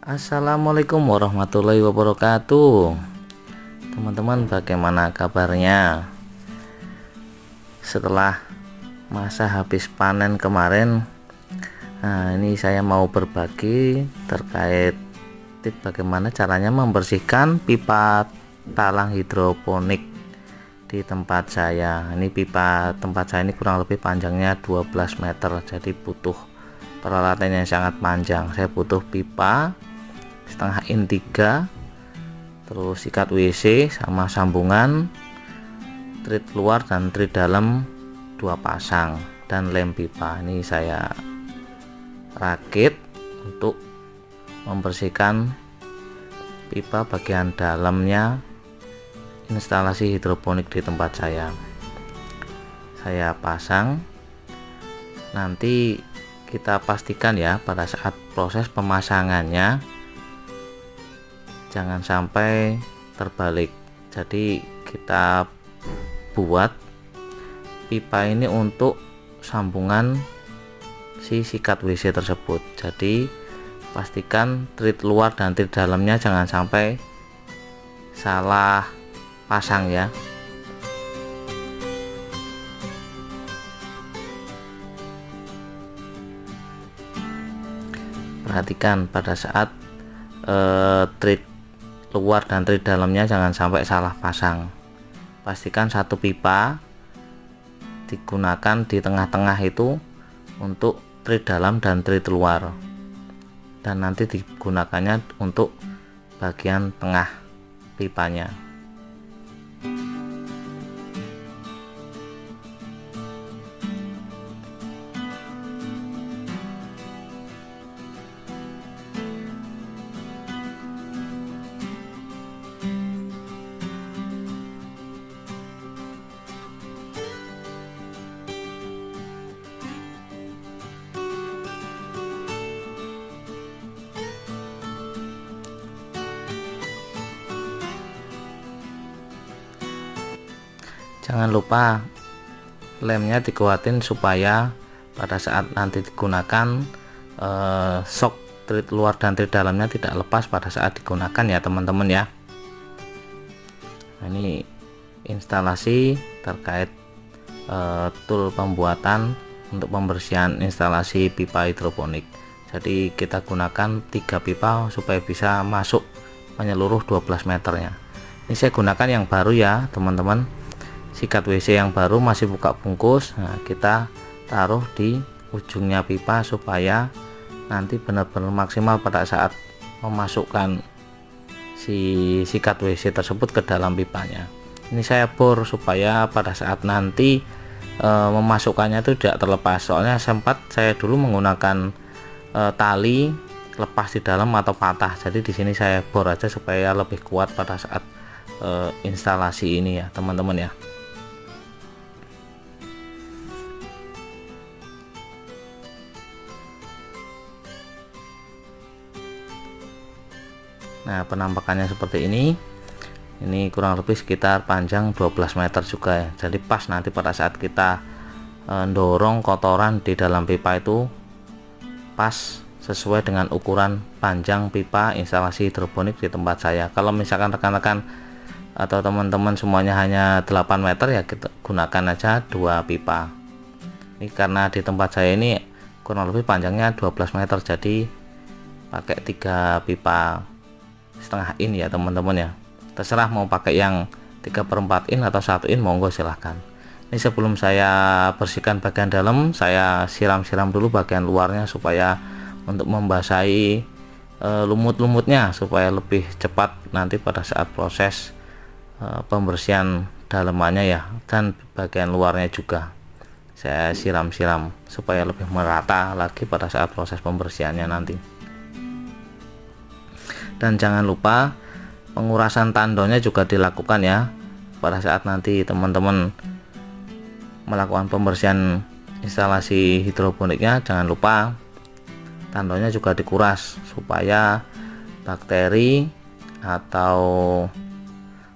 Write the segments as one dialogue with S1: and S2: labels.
S1: Assalamualaikum warahmatullahi wabarakatuh. Teman-teman, bagaimana kabarnya? Setelah masa habis panen kemarin, ini saya mau berbagi terkait tips bagaimana caranya membersihkan pipa talang hidroponik di tempat saya. Ini pipa tempat saya ini kurang lebih panjangnya 12 meter, jadi butuh peralatan yang sangat panjang. Saya butuh pipa setengah in 3, terus sikat WC sama sambungan, trit luar dan trit dalam 2 pasang, dan lem pipa. Ini saya rakit untuk membersihkan pipa bagian dalamnya instalasi hidroponik di tempat saya pasang. Nanti kita pastikan ya, pada saat proses pemasangannya jangan sampai terbalik. Jadi kita buat pipa ini untuk sambungan si sikat WC tersebut. Jadi pastikan trit luar dan trit dalamnya jangan sampai salah pasang ya. Perhatikan pada saat trit luar dan trit dalamnya jangan sampai salah pasang. Pastikan satu pipa digunakan di tengah-tengah itu untuk trit dalam dan trit luar, dan nanti digunakannya untuk bagian tengah pipanya. Jangan lupa lemnya dikuatin supaya pada saat nanti digunakan sok trit luar dan trit dalamnya tidak lepas pada saat digunakan ya teman-teman ya. Nah, ini instalasi terkait tool pembuatan untuk pembersihan instalasi pipa hidroponik. Jadi kita gunakan 3 pipa supaya bisa masuk menyeluruh 12 meternya. Ini saya gunakan yang baru ya teman-teman, sikat WC yang baru, masih buka bungkus. Nah, kita taruh di ujungnya pipa supaya nanti benar-benar maksimal pada saat memasukkan si sikat WC tersebut ke dalam pipanya. Ini saya bor supaya pada saat nanti memasukkannya itu tidak terlepas. Soalnya sempat saya dulu menggunakan tali lepas di dalam atau patah. Jadi di sini saya bor aja supaya lebih kuat pada saat instalasi ini ya teman-teman ya. Nah, penampakannya seperti ini. Ini kurang lebih sekitar panjang 12 meter juga ya. Jadi pas nanti pada saat kita dorong kotoran di dalam pipa itu pas sesuai dengan ukuran panjang pipa instalasi hidroponik di tempat saya. Kalau misalkan rekan-rekan atau teman-teman semuanya hanya 8 meter ya, kita gunakan aja 2 pipa. Ini karena di tempat saya ini kurang lebih panjangnya 12 meter, jadi pakai 3 pipa setengah in ya teman-teman ya. Terserah mau pakai yang 3/4 in atau 1 in, monggo silahkan. Ini sebelum saya bersihkan bagian dalam, saya siram-siram dulu bagian luarnya supaya untuk membasahi lumut-lumutnya supaya lebih cepat nanti pada saat proses pembersihan dalamannya ya, dan bagian luarnya juga saya siram-siram supaya lebih merata lagi pada saat proses pembersihannya nanti. Dan jangan lupa pengurasan tandonnya juga dilakukan ya pada saat nanti teman-teman melakukan pembersihan instalasi hidroponiknya. Jangan lupa tandonnya juga dikuras supaya bakteri atau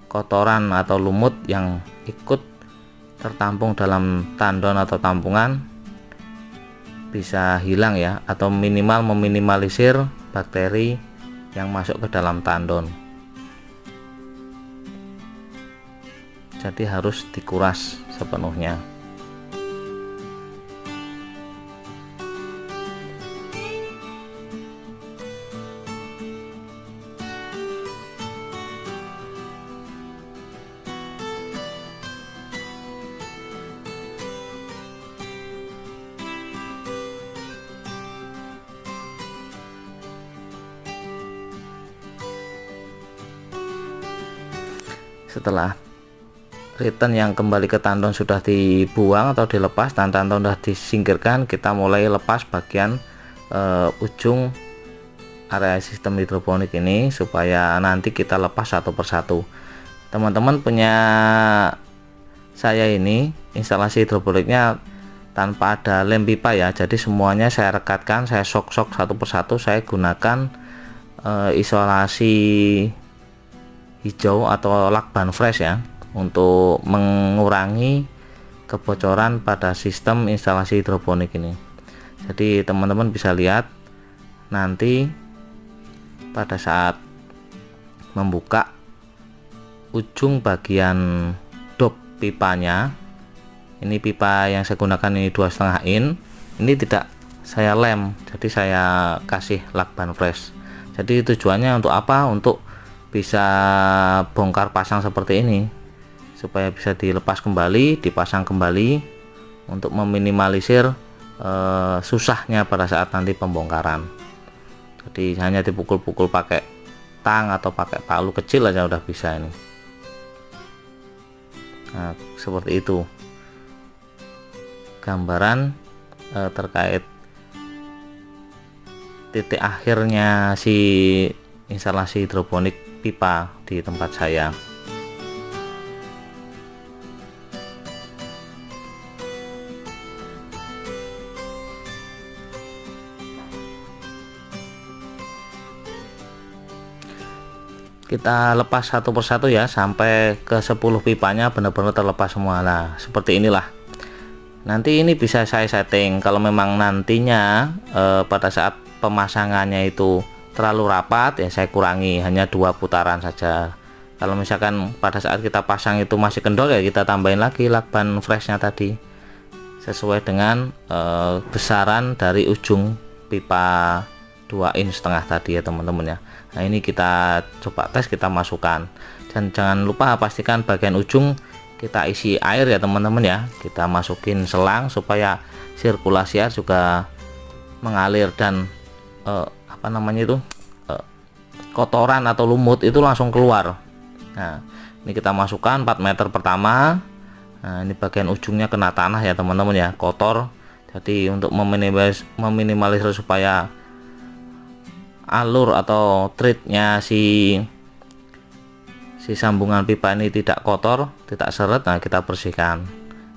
S1: kotoran atau lumut yang ikut tertampung dalam tandon atau tampungan bisa hilang ya, atau minimal meminimalisir bakteri yang masuk ke dalam tandon. Jadi harus dikuras sepenuhnya. Setelah return yang kembali ke tandon sudah dibuang atau dilepas dan tandon sudah disingkirkan, kita mulai lepas bagian ujung area sistem hidroponik ini supaya nanti kita lepas satu persatu. Teman-teman punya saya ini instalasi hidroponiknya tanpa ada lem pipa ya, jadi semuanya saya rekatkan, saya sok-sok satu persatu. Saya gunakan isolasi hijau atau lakban fresh ya, untuk mengurangi kebocoran pada sistem instalasi hidroponik ini. Jadi teman-teman bisa lihat nanti pada saat membuka ujung bagian dop pipanya, ini pipa yang saya gunakan ini 2,5 in, ini tidak saya lem, jadi saya kasih lakban fresh. Jadi tujuannya untuk apa? Untuk bisa bongkar pasang seperti ini, supaya bisa dilepas kembali, dipasang kembali, untuk meminimalisir susahnya pada saat nanti pembongkaran. Jadi hanya dipukul-pukul pakai tang atau pakai palu kecil aja udah bisa ini. Nah, seperti itu gambaran terkait titik akhirnya si instalasi hidroponik pipa di tempat saya. Kita lepas satu persatu ya, sampai ke 10 pipanya benar-benar terlepas semua. Nah, seperti inilah. Nanti ini bisa saya setting kalau memang nantinya pada saat pemasangannya itu terlalu rapat ya, saya kurangi hanya 2 putaran saja. Kalau misalkan pada saat kita pasang itu masih kendor ya, kita tambahin lagi lakban freshnya tadi sesuai dengan besaran dari ujung pipa 2,5 in tadi ya teman-teman ya. Nah, ini kita coba tes, kita masukkan, dan jangan lupa pastikan bagian ujung kita isi air ya teman-teman ya. Kita masukin selang supaya sirkulasi air juga mengalir, dan apa namanya itu, kotoran atau lumut itu langsung keluar. Nah, ini kita masukkan 4 meter pertama. Nah, ini bagian ujungnya kena tanah ya teman-teman ya, kotor. Jadi untuk meminimalisir supaya alur atau treatnya si sambungan pipa ini tidak kotor, tidak seret, nah kita bersihkan.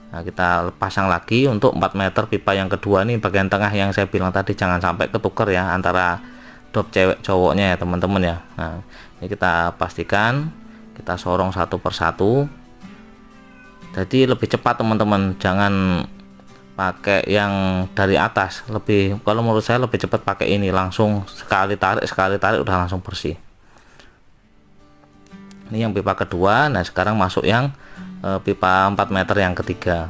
S1: Nah, kita pasang lagi untuk 4 meter pipa yang kedua. Ini bagian tengah yang saya bilang tadi, jangan sampai ketuker ya antara dop cewek cowoknya ya teman-teman ya. Nah, ini kita pastikan kita sorong satu persatu, jadi lebih cepat teman-teman. Jangan pakai yang dari atas, lebih, kalau menurut saya lebih cepat pakai ini, langsung sekali tarik udah langsung bersih. Ini yang pipa kedua. Nah, sekarang masuk yang pipa 4 meter yang ketiga.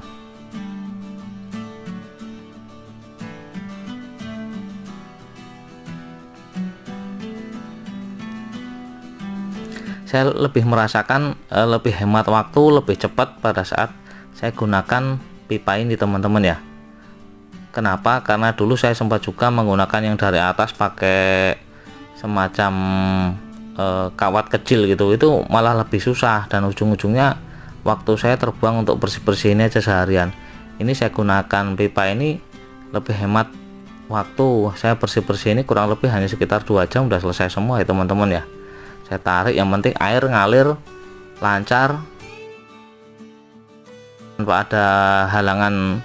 S1: Saya lebih merasakan lebih hemat waktu, lebih cepat pada saat saya gunakan pipa ini teman-teman ya. Kenapa? Karena dulu saya sempat juga menggunakan yang dari atas pakai semacam kawat kecil gitu, itu malah lebih susah dan ujung-ujungnya waktu saya terbuang untuk bersih-bersih ini aja seharian. Ini saya gunakan pipa ini lebih hemat waktu. Saya bersih-bersih ini kurang lebih hanya sekitar 2 jam udah selesai semua ya teman-teman ya. Saya tarik, yang penting air ngalir lancar tanpa ada halangan,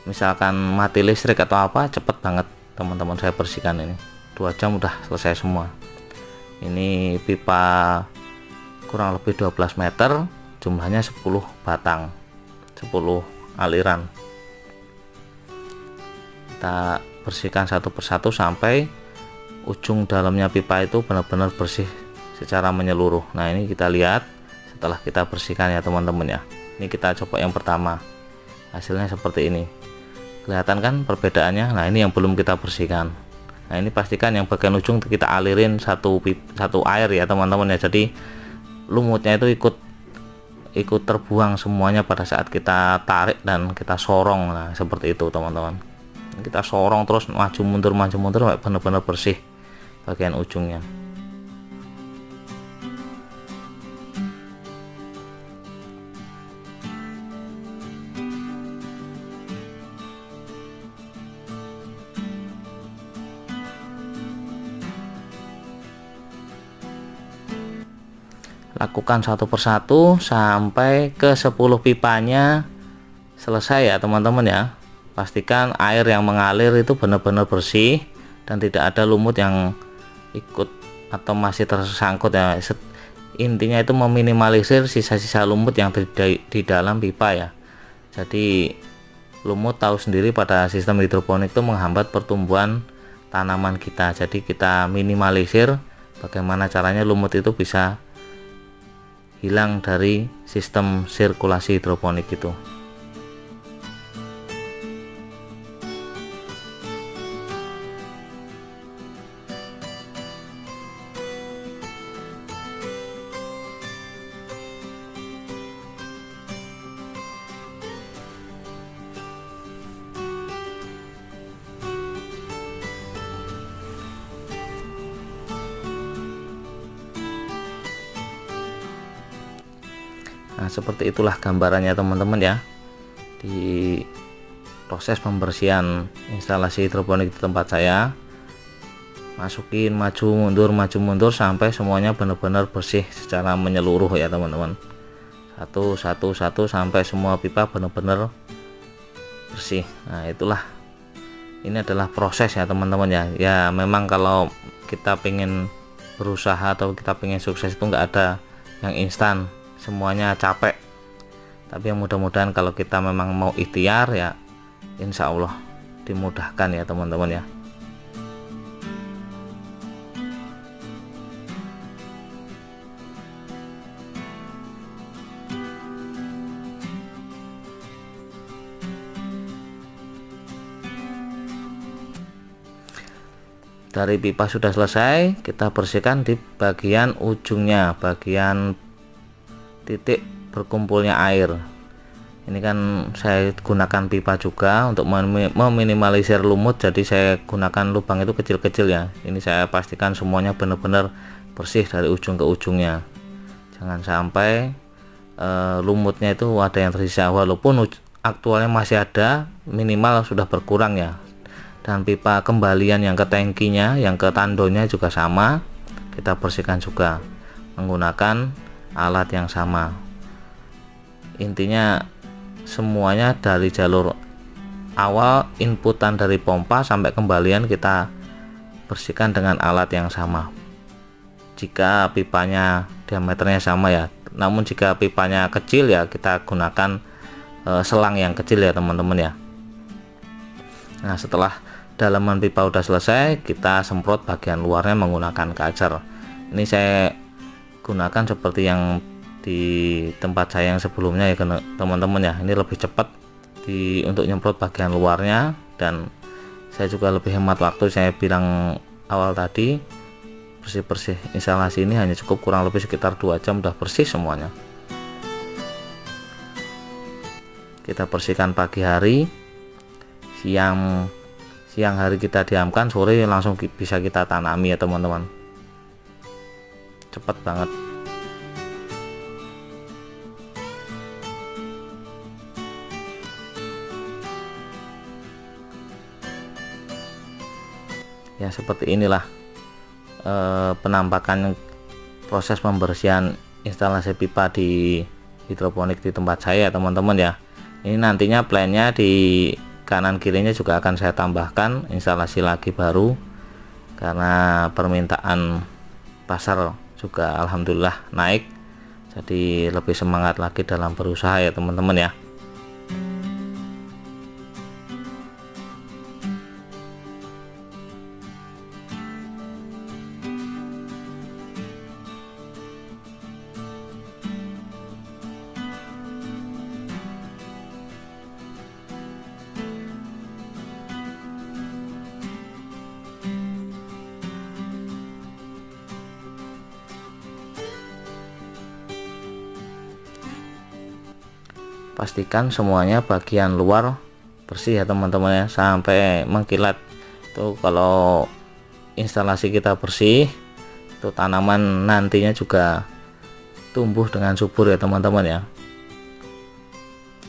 S1: misalkan mati listrik atau apa, cepet banget teman-teman saya bersihkan. Ini 2 jam udah selesai semua. Ini pipa kurang lebih 12 meter, jumlahnya 10 batang, 10 aliran. Kita bersihkan satu persatu sampai ujung dalamnya pipa itu benar-benar bersih secara menyeluruh. Nah, ini kita lihat setelah kita bersihkan ya teman-teman ya. Ini kita coba yang pertama, hasilnya seperti ini. Kelihatan kan perbedaannya. Nah, ini yang belum kita bersihkan. Nah, ini pastikan yang bagian ujung kita alirin satu air ya teman-teman ya. Jadi lumutnya itu ikut terbuang semuanya pada saat kita tarik dan kita sorong. Nah, seperti itu teman-teman. Kita sorong terus maju mundur benar-benar bersih bagian ujungnya. Lakukan satu persatu sampai ke 10 pipanya selesai ya teman-teman ya. Pastikan air yang mengalir itu benar-benar bersih dan tidak ada lumut yang ikut atau masih tersangkut ya. Intinya itu meminimalisir sisa-sisa lumut yang di dalam pipa ya. Jadi lumut tahu sendiri pada sistem hidroponik itu menghambat pertumbuhan tanaman kita. Jadi kita minimalisir bagaimana caranya lumut itu bisa hilang dari sistem sirkulasi hidroponik itu. Nah, seperti itulah gambarannya teman-teman ya. Di proses pembersihan instalasi hidroponik di tempat saya, masukin maju mundur sampai semuanya benar-benar bersih secara menyeluruh ya teman-teman. Satu sampai semua pipa benar-benar bersih. Nah, itulah, ini adalah proses ya teman-teman ya. Ya memang kalau kita pengen berusaha atau kita pengen sukses itu nggak ada yang instan, semuanya capek. Tapi yang mudah-mudahan kalau kita memang mau ikhtiar ya insya Allah dimudahkan ya teman-teman ya. Dari pipa sudah selesai, kita bersihkan di bagian ujungnya, bagian titik berkumpulnya air. Ini kan saya gunakan pipa juga untuk meminimalisir lumut, jadi saya gunakan lubang itu kecil-kecil ya. Ini saya pastikan semuanya benar-benar bersih dari ujung ke ujungnya. Jangan sampai lumutnya itu ada yang tersisa, walaupun aktualnya masih ada, minimal sudah berkurang ya. Dan pipa kembalian yang ke tangkinya, yang ke tandonya juga sama, kita bersihkan juga menggunakan alat yang sama. Intinya semuanya dari jalur awal inputan dari pompa sampai kembalian kita bersihkan dengan alat yang sama. Jika pipanya diameternya sama ya, namun jika pipanya kecil ya kita gunakan selang yang kecil ya teman-teman ya. Nah, setelah dalaman pipa udah selesai, kita semprot bagian luarnya menggunakan kacer. Ini saya gunakan seperti yang di tempat saya yang sebelumnya ya teman-teman ya. Ini lebih cepat untuk nyemprot bagian luarnya, dan saya juga lebih hemat waktu. Saya bilang awal tadi, bersih-bersih instalasi ini hanya cukup kurang lebih sekitar 2 jam udah bersih semuanya. Kita bersihkan pagi hari, siang hari kita diamkan, sore langsung bisa kita tanami ya teman-teman. Cepat banget. Ya seperti inilah penampakan proses pembersihan instalasi pipa di hidroponik di tempat saya teman-teman ya. Ini nantinya plannya di kanan kirinya juga akan saya tambahkan instalasi lagi baru, karena permintaan pasar juga alhamdulillah naik, jadi lebih semangat lagi dalam berusaha ya teman-teman ya. pastikan semuanya bagian luar bersih ya teman-teman ya, sampai mengkilat. Itu kalau instalasi kita bersih, itu tanaman nantinya juga tumbuh dengan subur ya teman-teman ya.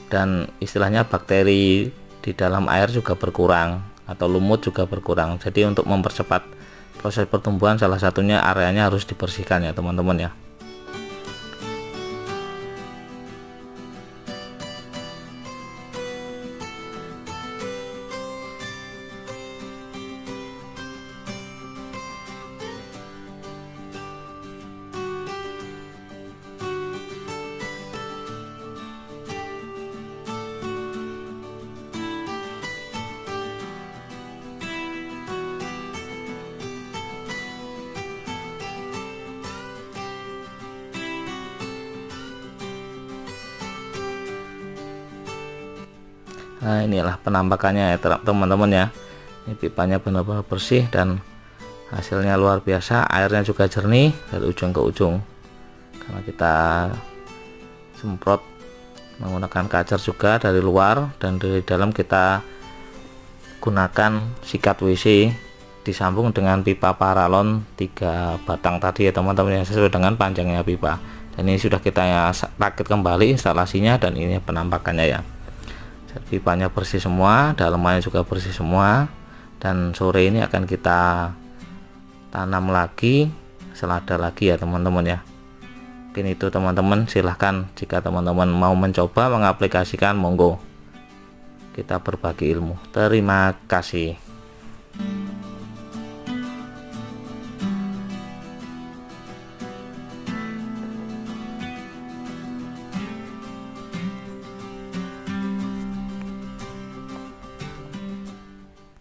S1: Dan istilahnya bakteri di dalam air juga berkurang atau lumut juga berkurang. Jadi untuk mempercepat proses pertumbuhan, salah satunya areanya harus dibersihkan ya teman-teman ya. Nah, inilah penampakannya ya teman-teman ya. Ini pipanya benar-benar bersih dan hasilnya luar biasa. Airnya juga jernih dari ujung ke ujung, karena kita semprot menggunakan kacer juga dari luar, dan dari dalam kita gunakan sikat WC disambung dengan pipa paralon 3 batang tadi ya teman-teman yang sesuai dengan panjangnya pipa. Dan ini sudah kita rakit kembali instalasinya, dan ini penampakannya ya. Pipanya bersih semua, dalamannya juga bersih semua, dan sore ini akan kita tanam lagi selada lagi ya teman-teman ya. Mungkin itu teman-teman, silahkan jika teman-teman mau mencoba mengaplikasikan, monggo kita berbagi ilmu. Terima kasih.